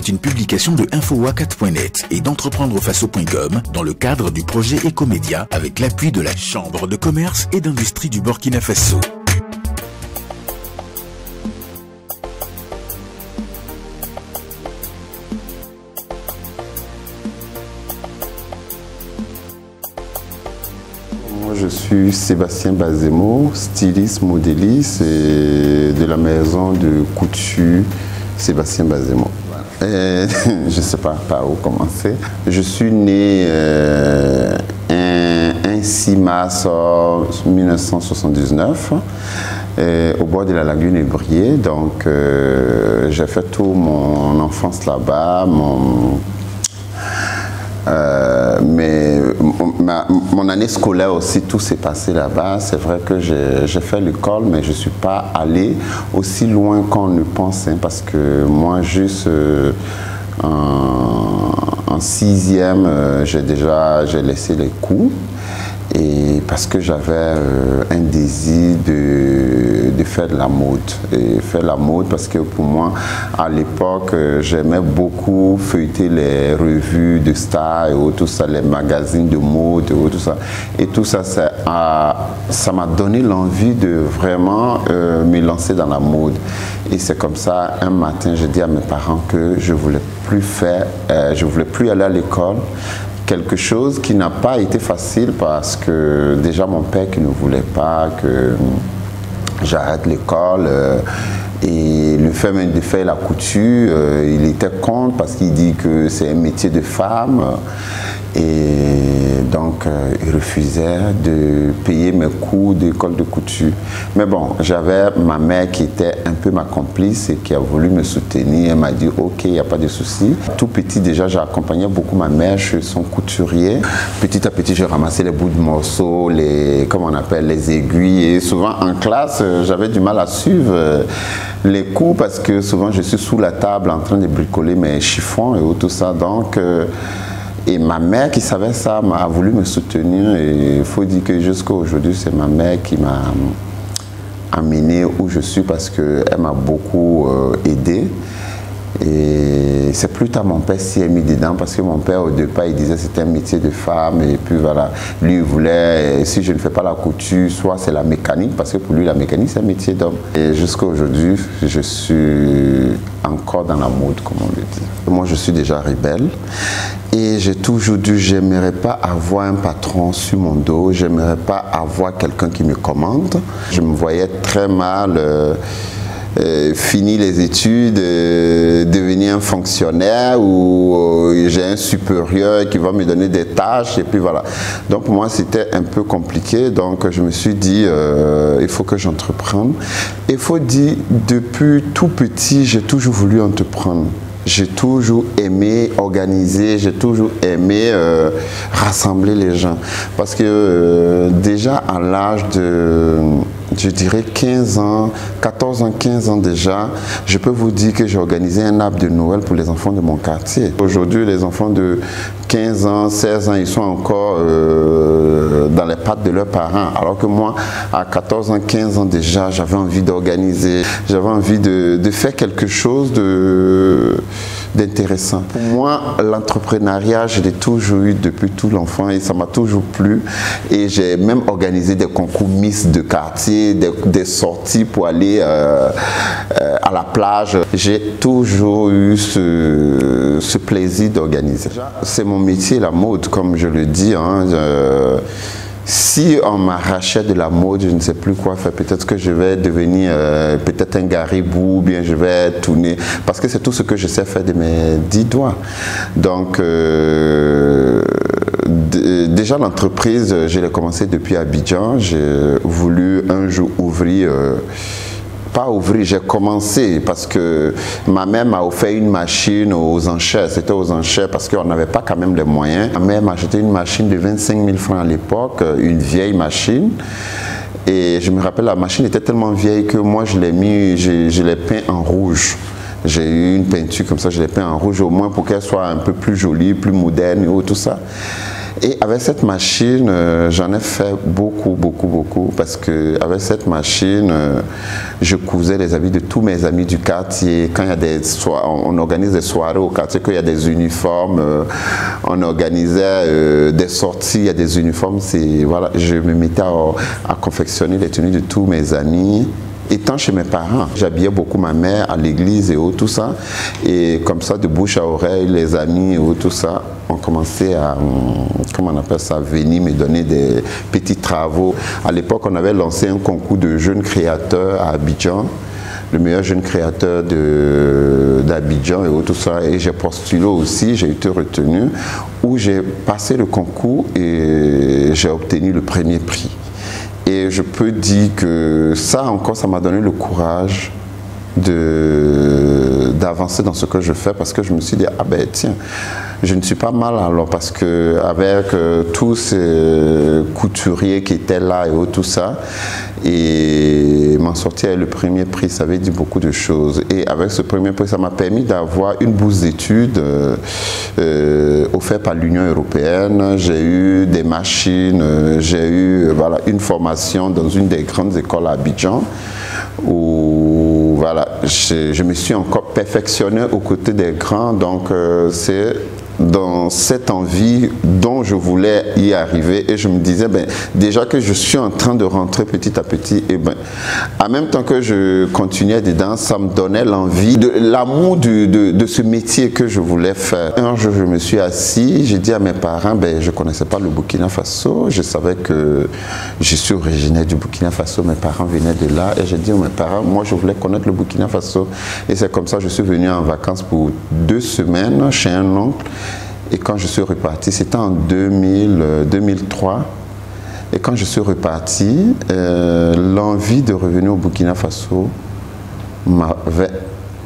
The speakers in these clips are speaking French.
est une publication de Infowacat.net et d'entreprendrefaso.com dans le cadre du projet Ecomédia avec l'appui de la Chambre de commerce et d'industrie du Burkina Faso. Je suis Sébastien Bazemo, styliste, modéliste et de la maison de couture Sébastien Bazemo. Je ne sais pas par où commencer. Je suis né un 6 mars 1979 au bord de la lagune Ébrié. Donc j'ai fait toute mon enfance là-bas. Mon année scolaire aussi, tout s'est passé là-bas. C'est vrai que j'ai fait l'école, mais je ne suis pas allé aussi loin qu'on ne pense, hein, parce que moi, juste en 6e, j'ai laissé les cours. Et parce que j'avais un désir de faire de la mode. Et faire la mode parce que pour moi, à l'époque, j'aimais beaucoup feuilleter les revues de stars et tout ça, les magazines de mode et tout ça. Et tout ça, ça m'a donné l'envie de vraiment me lancer dans la mode. Et c'est comme ça, un matin, j'ai dit à mes parents que je voulais plus aller à l'école. Quelque chose qui n'a pas été facile parce que déjà mon père qui ne voulait pas que j'arrête l'école et le fait même de faire la couture, il était contre parce qu'il dit que c'est un métier de femme et donc il refusait de payer mes cours d'école de couture. Mais bon, j'avais ma mère qui était un peu ma complice et qui a voulu me soutenir. Elle m'a dit ok, il n'y a pas de souci. Tout petit déjà, j'accompagnais beaucoup ma mère chez son couturier. Petit à petit, je ramassais les bouts de morceaux, les aiguilles. Et souvent en classe, j'avais du mal à suivre les cours parce que souvent je suis sous la table en train de bricoler mes chiffons et tout ça. Donc et ma mère qui savait ça a voulu me soutenir et il faut dire que jusqu'à aujourd'hui c'est ma mère qui m'a amené où je suis parce qu'elle m'a beaucoup aidé. Et c'est plus tard mon père s'y est mis dedans parce que mon père au départ il disait que c'était un métier de femme et puis voilà, lui il voulait, si je ne fais pas la couture, soit c'est la mécanique parce que pour lui la mécanique c'est un métier d'homme. Et jusqu'à aujourd'hui je suis encore dans la mode comme on le dit. Moi je suis déjà rebelle et j'ai toujours dit j'aimerais pas avoir un patron sur mon dos, j'aimerais pas avoir quelqu'un qui me commande. Je me voyais très mal finir les études, devenir un fonctionnaire où j'ai un supérieur qui va me donner des tâches et puis voilà. Donc pour moi c'était un peu compliqué, donc je me suis dit il faut que j'entreprenne. Il faut dire depuis tout petit j'ai toujours voulu entreprendre. J'ai toujours aimé organiser, j'ai toujours aimé rassembler les gens. Parce que déjà à l'âge de, je dirais 15 ans, 14 ans, 15 ans déjà, je peux vous dire que j'ai organisé un arbre de Noël pour les enfants de mon quartier. Aujourd'hui, les enfants de 15 ans, 16 ans, ils sont encore dans les pattes de leurs parents. Alors que moi, à 14 ans, 15 ans déjà, j'avais envie d'organiser, j'avais envie de faire quelque chose d'intéressant. Pour moi, l'entrepreneuriat, je l'ai toujours eu depuis tout l'enfant et ça m'a toujours plu. Et j'ai même organisé des concours Miss de quartier, des sorties pour aller à la plage. J'ai toujours eu ce plaisir d'organiser. C'est mon métier, la mode, comme je le dis. Hein, si on m'arrachait de la mode, je ne sais plus quoi faire. Peut-être que je vais devenir peut-être un garibou, ou bien je vais tourner. Parce que c'est tout ce que je sais faire de mes 10 doigts. Donc, déjà l'entreprise, je l'ai commencé depuis Abidjan. J'ai voulu un jour ouvrir... pas ouvrir, j'ai commencé parce que ma mère m'a offert une machine aux enchères. C'était aux enchères parce qu'on n'avait pas quand même les moyens. Ma mère m'a acheté une machine de 25 000 francs à l'époque, une vieille machine. Et je me rappelle, la machine était tellement vieille que moi, je l'ai peint en rouge. J'ai eu une peinture comme ça, je l'ai peint en rouge au moins pour qu'elle soit un peu plus jolie, plus moderne et tout ça. Et avec cette machine, j'en ai fait beaucoup, parce que avec cette machine, je cousais les habits de tous mes amis du quartier. Quand il y a des on organise des soirées au quartier, quand il y a des uniformes, on organisait des sorties, il y a des uniformes. Voilà, je me mettais à confectionner les tenues de tous mes amis. Étant chez mes parents, j'habillais beaucoup ma mère à l'église et tout ça. Et comme ça, de bouche à oreille, les amis et tout ça, ont commencé à, comment on appelle ça, venir me donner des petits travaux. À l'époque, on avait lancé un concours de jeunes créateurs à Abidjan, le meilleur jeune créateur d'Abidjan et tout ça. Et j'ai postulé aussi, j'ai été retenu, où j'ai passé le concours et j'ai obtenu le premier prix. Et je peux dire que ça encore, ça m'a donné le courage d'avancer dans ce que je fais, parce que je me suis dit, ah ben tiens, je ne suis pas mal alors, parce que avec tous ces couturiers qui étaient là et tout ça, et m'en sortir avec le premier prix, ça veut dire beaucoup de choses. Et avec ce premier prix, ça m'a permis d'avoir une bourse d'études offerte par l'Union européenne. J'ai eu des machines, j'ai eu voilà, une formation dans une des grandes écoles à Abidjan, où voilà, je me suis encore perfectionné aux côtés des grands. Donc c'est dans cette envie dont je voulais y arriver, et je me disais, ben, déjà que je suis en train de rentrer petit à petit, et ben, en même temps que je continuais dedans, ça me donnait l'envie, l'amour de ce métier que je voulais faire. Un jour, je me suis assis, j'ai dit à mes parents, ben, je ne connaissais pas le Burkina Faso, je savais que je suis originaire du Burkina Faso, mes parents venaient de là, et j'ai dit à mes parents, moi je voulais connaître le Burkina Faso, et c'est comme ça que je suis venu en vacances pour 2 semaines chez un oncle. Et quand je suis reparti, c'était en 2003, et quand je suis reparti, l'envie de revenir au Burkina Faso m'avait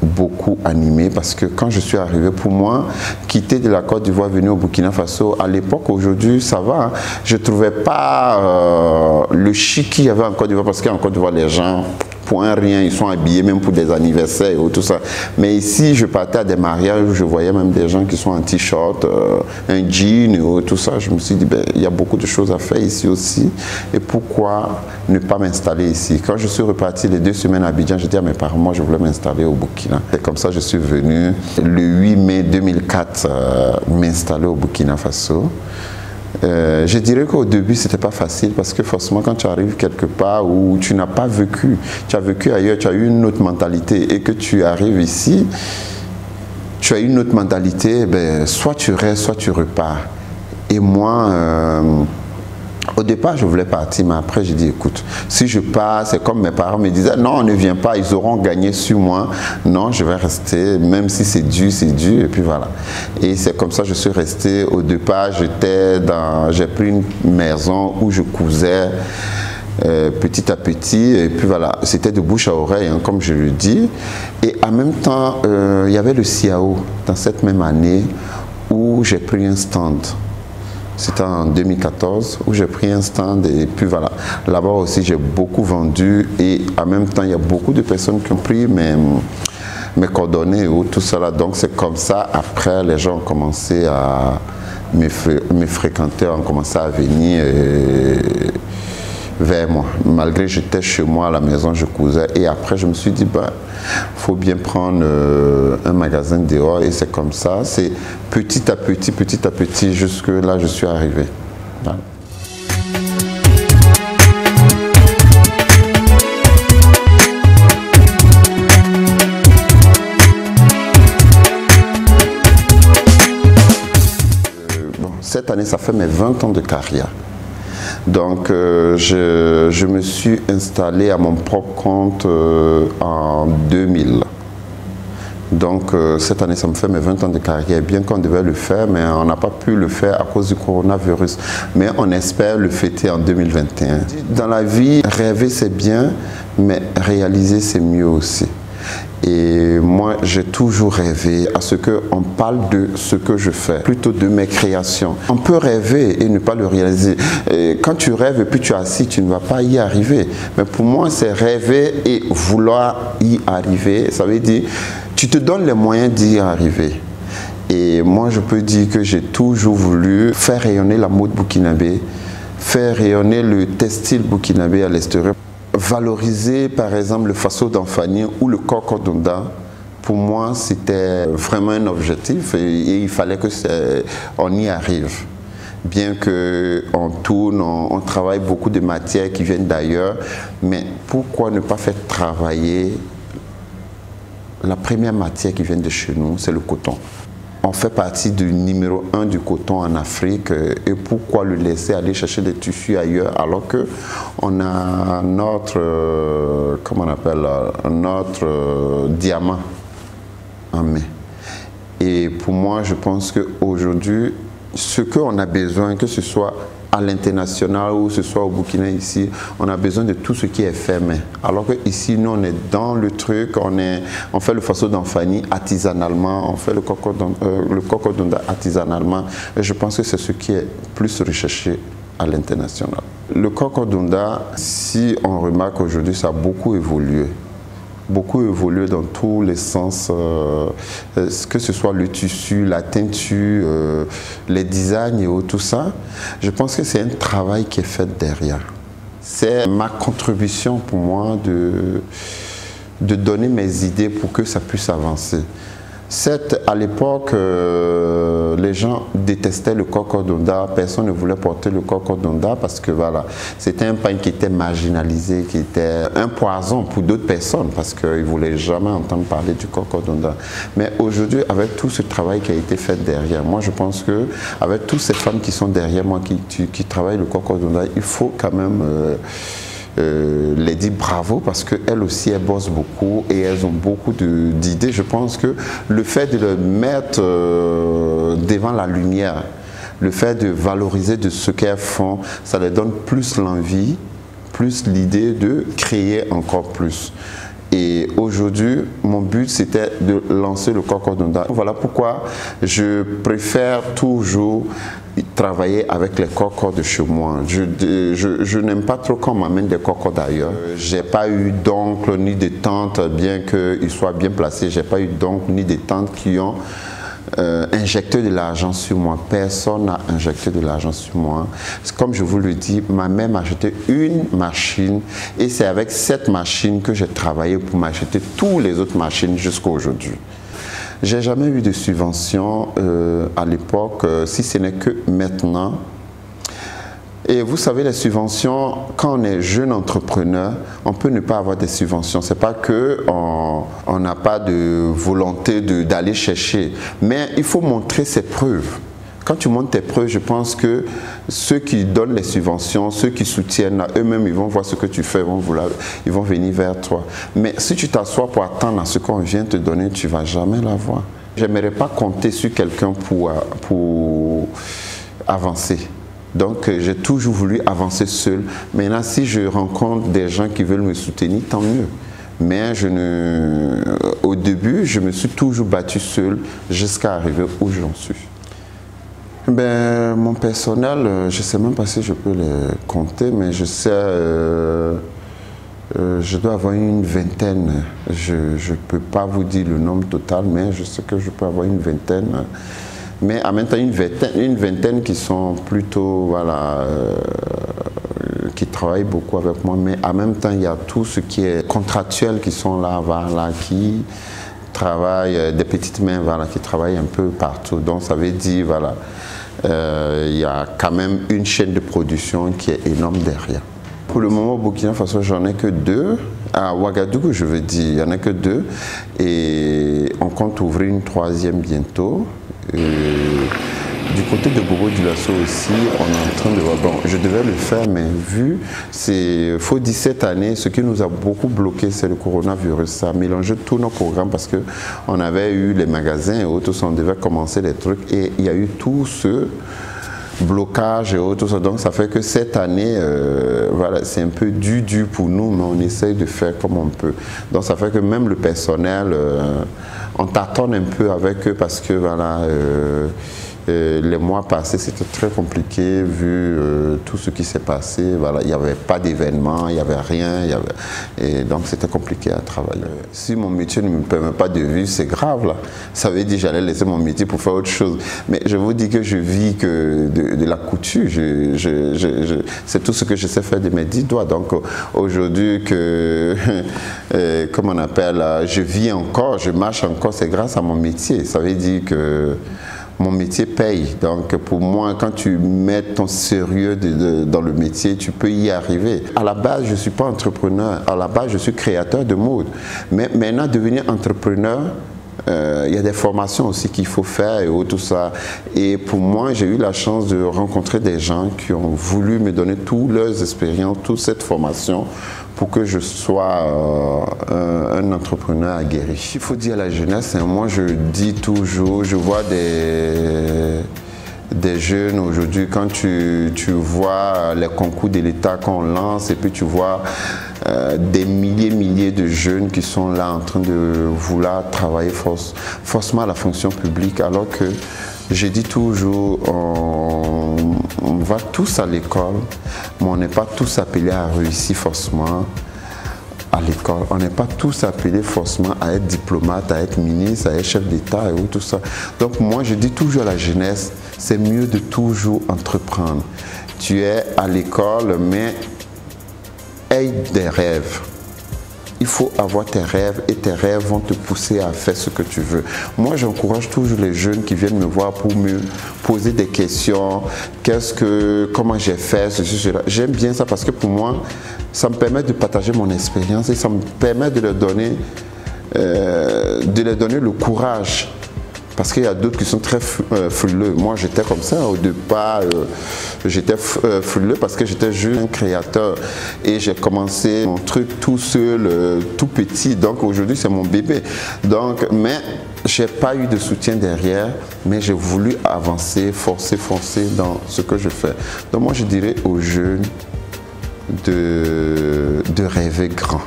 beaucoup animé, parce que quand je suis arrivé, pour moi, quitter de la Côte d'Ivoire, venir au Burkina Faso, à l'époque, aujourd'hui, ça va, hein, je ne trouvais pas le chic qu'il y avait en Côte d'Ivoire, parce qu'en Côte d'Ivoire, les gens, pour un rien, ils sont habillés même pour des anniversaires et tout ça. Mais ici, je partais à des mariages où je voyais même des gens qui sont en t-shirt, un jean et tout ça. Je me suis dit, ben, il y a beaucoup de choses à faire ici aussi. Et pourquoi ne pas m'installer ici? Quand je suis reparti les 2 semaines à Abidjan, j'ai dit à mes parents, moi, je voulais m'installer au Burkina. Et comme ça, je suis venu le 8 mai 2004 m'installer au Burkina Faso. Je dirais qu'au début, c'était pas facile, parce que forcément, quand tu arrives quelque part où tu n'as pas vécu, tu as vécu ailleurs, tu as eu une autre mentalité, et que tu arrives ici, tu as une autre mentalité, ben, soit tu restes, soit tu repars. Et moi, au départ, je voulais partir, mais après, j'ai dit, écoute, si je pars, c'est comme mes parents me disaient, non, ne viens pas, ils auront gagné sur moi. Non, je vais rester, même si c'est dur, et puis voilà. Et c'est comme ça que je suis resté. Au départ, j'ai pris une maison où je cousais petit à petit, et puis voilà, c'était de bouche à oreille, hein, comme je le dis. Et en même temps, il y avait le CIAO, dans cette même année, où j'ai pris un stand. C'était en 2014 où j'ai pris un stand, et puis voilà. Là-bas aussi, j'ai beaucoup vendu, et en même temps, il y a beaucoup de personnes qui ont pris mes coordonnées ou tout cela. Donc c'est comme ça, après, les gens ont commencé à me fréquenter, ont commencé à venir vers moi. Malgré que j'étais chez moi à la maison, je cousais, et après je me suis dit, ben, faut bien prendre un magasin dehors, et c'est comme ça, c'est petit à petit, jusque là je suis arrivé. Voilà. Cette année, ça fait mes 20 ans de carrière. Donc, je me suis installé à mon propre compte en 2000. Donc, cette année, ça me fait mes 20 ans de carrière. Bien qu'on devait le faire, mais on n'a pas pu le faire à cause du coronavirus. Mais on espère le fêter en 2021. Dans la vie, rêver, c'est bien, mais réaliser, c'est mieux aussi. Et moi, j'ai toujours rêvé à ce qu'on parle de ce que je fais, plutôt de mes créations. On peut rêver et ne pas le réaliser. Et quand tu rêves et puis tu es assis, tu ne vas pas y arriver. Mais pour moi, c'est rêver et vouloir y arriver. Ça veut dire, tu te donnes les moyens d'y arriver. Et moi, je peux dire que j'ai toujours voulu faire rayonner la mode burkinabé, faire rayonner le textile burkinabé à l'extérieur, valoriser par exemple le faso d'Anfani ou le Kokodonda. Pour moi, c'était vraiment un objectif et il fallait qu'on y arrive. Bien qu'on tourne, on travaille beaucoup de matières qui viennent d'ailleurs, mais pourquoi ne pas faire travailler la première matière qui vient de chez nous, c'est le coton. On fait partie du numéro 1 du coton en Afrique et pourquoi le laisser aller chercher des tissus ailleurs alors qu'on a notre, comment on appelle, notre diamant en main. Et pour moi, je pense qu'aujourd'hui, ce qu'on a besoin, que ce soit à l'international ou ce soit au Burkina ici, on a besoin de tout ce qui est fait main. Alors qu'ici, nous, on est dans le truc, on fait le faso d'Anfani artisanalement, on fait le Kokodonda artisanalement. Et je pense que c'est ce qui est plus recherché à l'international. Le Kokodonda, si on remarque aujourd'hui, ça a beaucoup évolué. Beaucoup évolué dans tous les sens, que ce soit le tissu, la teinture, les designs et tout ça. Je pense que c'est un travail qui est fait derrière. C'est ma contribution pour moi de donner mes idées pour que ça puisse avancer. Certes, à l'époque, les gens détestaient le Kokodonda, personne ne voulait porter le Kokodonda parce que voilà, c'était un pain qui était marginalisé, qui était un poison pour d'autres personnes parce qu'ils ne voulaient jamais entendre parler du Kokodonda. Mais aujourd'hui, avec tout ce travail qui a été fait derrière, moi je pense qu'avec toutes ces femmes qui sont derrière moi, qui travaillent le Kokodonda, il faut quand même les dire bravo parce qu'elles aussi, elles bossent beaucoup et elles ont beaucoup d'idées. Je pense que le fait de le mettre devant la lumière, le fait de valoriser de ce qu'elles font, ça leur donne plus l'envie, plus l'idée de créer encore plus. Et aujourd'hui, mon but, c'était de lancer le Kokodonda. Voilà pourquoi je préfère toujours travailler avec les cocos de chez moi. Je n'aime pas trop qu'on m'amène des cocos d'ailleurs. J'ai pas eu d'oncle ni de tante, bien qu'ils soient bien placés, j'ai pas eu d'oncle ni de tante qui ont injecté de l'argent sur moi. Personne n'a injecté de l'argent sur moi. Comme je vous le dis, ma mère m'a acheté une machine et c'est avec cette machine que j'ai travaillé pour m'acheter toutes les autres machines jusqu'à aujourd'hui. J'ai jamais eu de subvention à l'époque, si ce n'est que maintenant. Et vous savez, les subventions, quand on est jeune entrepreneur, on peut ne pas avoir des subventions. C'est pas que on n'a pas de volonté d'aller chercher, mais il faut montrer ses preuves. Quand tu montres tes preuves, je pense que ceux qui donnent les subventions, ceux qui soutiennent, eux-mêmes, ils vont voir ce que tu fais, ils vont venir vers toi. Mais si tu t'assois pour attendre à ce qu'on vient te donner, tu ne vas jamais l'avoir. Je n'aimerais pas compter sur quelqu'un pour avancer. Donc, j'ai toujours voulu avancer seul. Maintenant, si je rencontre des gens qui veulent me soutenir, tant mieux. Mais au début, je me suis toujours battu seul jusqu'à arriver où j'en suis. Ben, mon personnel, je ne sais même pas si je peux les compter, mais je sais, je dois avoir une vingtaine. Je ne peux pas vous dire le nombre total, mais je sais que je peux avoir une vingtaine. Mais en même temps, une vingtaine qui sont plutôt, voilà, qui travaillent beaucoup avec moi. Mais en même temps, il y a tout ce qui est contractuel qui sont là, voilà, qui travaillent, des petites mains, voilà, qui travaillent un peu partout. Donc, ça veut dire, voilà, il y a quand même une chaîne de production qui est énorme derrière. Pour le moment, au Burkina Faso, j'en ai que 2. À Ouagadougou, je veux dire, il n'y en a que 2. Et on compte ouvrir une 3e bientôt. Du côté de Bobo-Dioulasso aussi, on est en train de voir. Bon, je devais le faire, mais vu, faut dire cette année, ce qui nous a beaucoup bloqué, c'est le coronavirus. Ça a mélangé tous nos programmes parce qu'on avait eu les magasins et autres, on devait commencer les trucs et il y a eu tout ce blocage et autres. Donc ça fait que cette année, voilà, c'est un peu dur pour nous, mais on essaye de faire comme on peut. Donc ça fait que même le personnel, on tâtonne un peu avec eux parce que voilà, les mois passés, c'était très compliqué vu tout ce qui s'est passé. Voilà, il n'y avait pas d'événement, il n'y avait rien. Et donc, c'était compliqué à travailler. Si mon métier ne me permet pas de vivre, c'est grave. Là. Ça veut dire que j'allais laisser mon métier pour faire autre chose. Mais je vous dis que je vis que de la couture. C'est tout ce que je sais faire de mes 10 doigts. Donc, aujourd'hui, comme on appelle, je vis encore, je marche encore, c'est grâce à mon métier. Ça veut dire que mon métier paye. Donc pour moi, quand tu mets ton sérieux dans le métier, tu peux y arriver. À la base, je ne suis pas entrepreneur. À la base, je suis créateur de mode. Mais maintenant, devenir entrepreneur, il y a des formations aussi qu'il faut faire et tout ça. Et pour moi, j'ai eu la chance de rencontrer des gens qui ont voulu me donner toutes leurs expériences, toute cette formation pour que je sois un entrepreneur aguerri. Il faut dire à la jeunesse, moi je dis toujours, je vois des jeunes aujourd'hui, quand tu vois les concours de l'État qu'on lance et puis tu vois des milliers de jeunes qui sont là en train de vouloir travailler forcément à la fonction publique, alors que je dis toujours, on va tous à l'école, mais on n'est pas tous appelés à réussir forcément à l'école. On n'est pas tous appelés forcément à être diplomate, à être ministre, à être chef d'État et tout ça. Donc moi, je dis toujours à la jeunesse, c'est mieux de toujours entreprendre. Tu es à l'école, mais aie des rêves. Il faut avoir tes rêves et tes rêves vont te pousser à faire ce que tu veux. Moi, j'encourage toujours les jeunes qui viennent me voir pour me poser des questions. Comment j'ai fait, ceci, cela. J'aime bien ça parce que pour moi, ça me permet de partager mon expérience et ça me permet de leur donner le courage. Parce qu'il y a d'autres qui sont très frileux. Moi, j'étais comme ça. Au départ, j'étais frileux parce que j'étais juste un créateur. Et j'ai commencé mon truc tout seul, tout petit. Donc, aujourd'hui, c'est mon bébé. Donc, mais je n'ai pas eu de soutien derrière. Mais j'ai voulu avancer, foncer dans ce que je fais. Donc, moi, je dirais aux jeunes de rêver grand.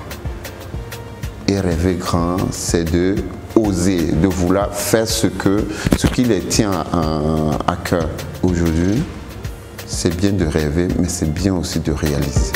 Et rêver grand, c'est de oser, de vouloir faire ce qui les tient à cœur. Aujourd'hui, c'est bien de rêver, mais c'est bien aussi de réaliser.